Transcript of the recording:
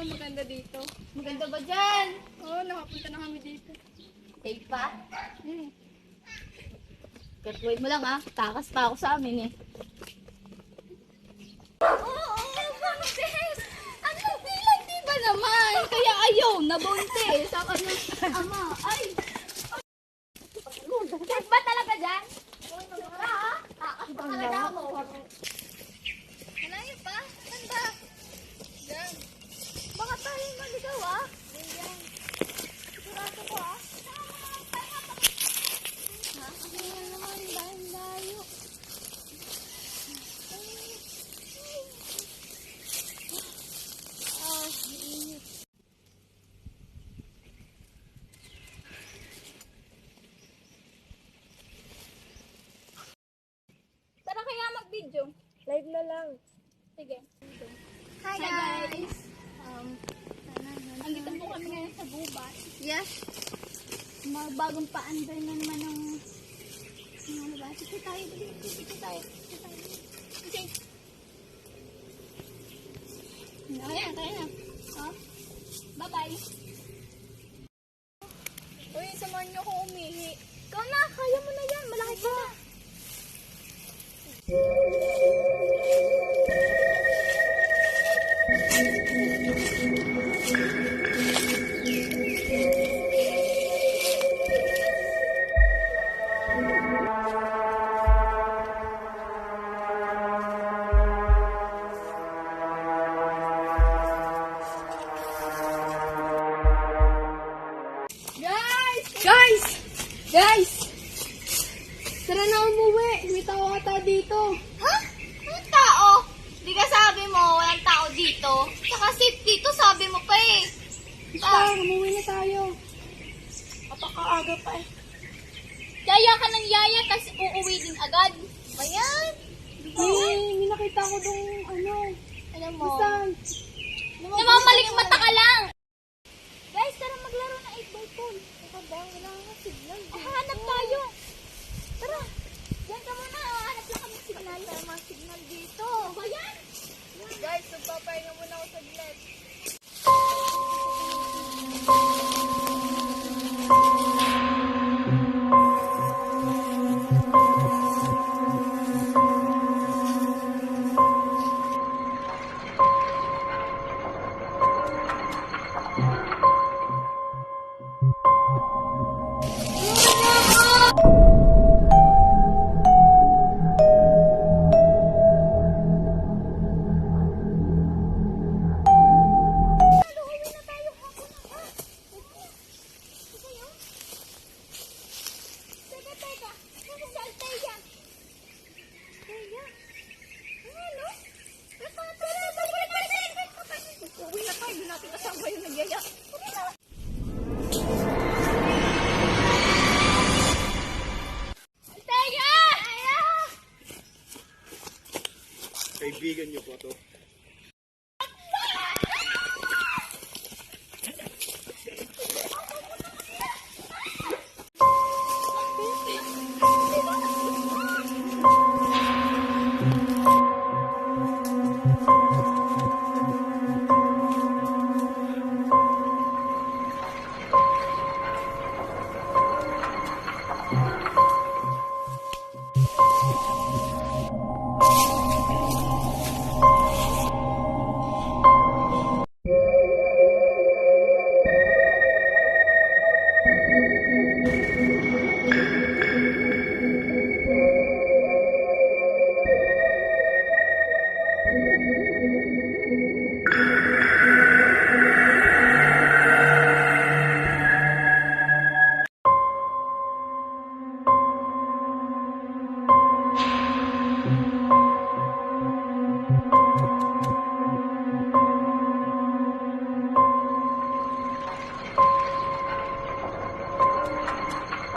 maganda dito. Maganda ba dyan? Oo, nakapunta na kami dito. Safe pa? Hmm. Katuloy mo lang ah. Takas pa ako sa amin eh. Oo, buntis! Ano bilang di ba naman? Kaya ayaw, nabuntis. Ang ano, ama, ay! Safe ba talaga dyan? Takas pa talaga ako. Malayo pa? Saan ba? Yan. Baka tayo maligaw ah. Sigurado ko ah. Ha? Ano naman dahil layo. Init. Tara kaya mag-video. Live na lang. Sige. Hi guys. Andito po kami ngayon sa gubat. Yes. Bagong paandar na naman ng ano ba? Sige tayo. Sige tayo. Okay. Ayan, tayo na. Oh. Bye-bye. Uy, samahan niyo ako umihi. Ikaw na, kaya mo na yan. Malaki ka na. Guys! Tara na umuwi. May tao ata dito. Ha? Anong tao? Di ka sabi mo, walang tao dito. Saka safe dito, sabi mo pa eh. Basta, umuwi na tayo. Apakaaga pa eh. Yaya ka ng yaya, tapos uuwi din agad. Ayan. May nakita ko dong ano. Alam mo. Basta, Namamaling mata ka lang. Guys, tara maglaro na 8-ball pool. Ikaw ba? Wala nga signal. Hanap tayo. Tara. Diyan ka muna. Hanap lang kami signal. Wala mga signal dito. Ba yan? Guys, magpapahinga muna ako saglit. Uwi na tayo. Hindi natin kasama yung nagyaya. Kaibigan niyo po to.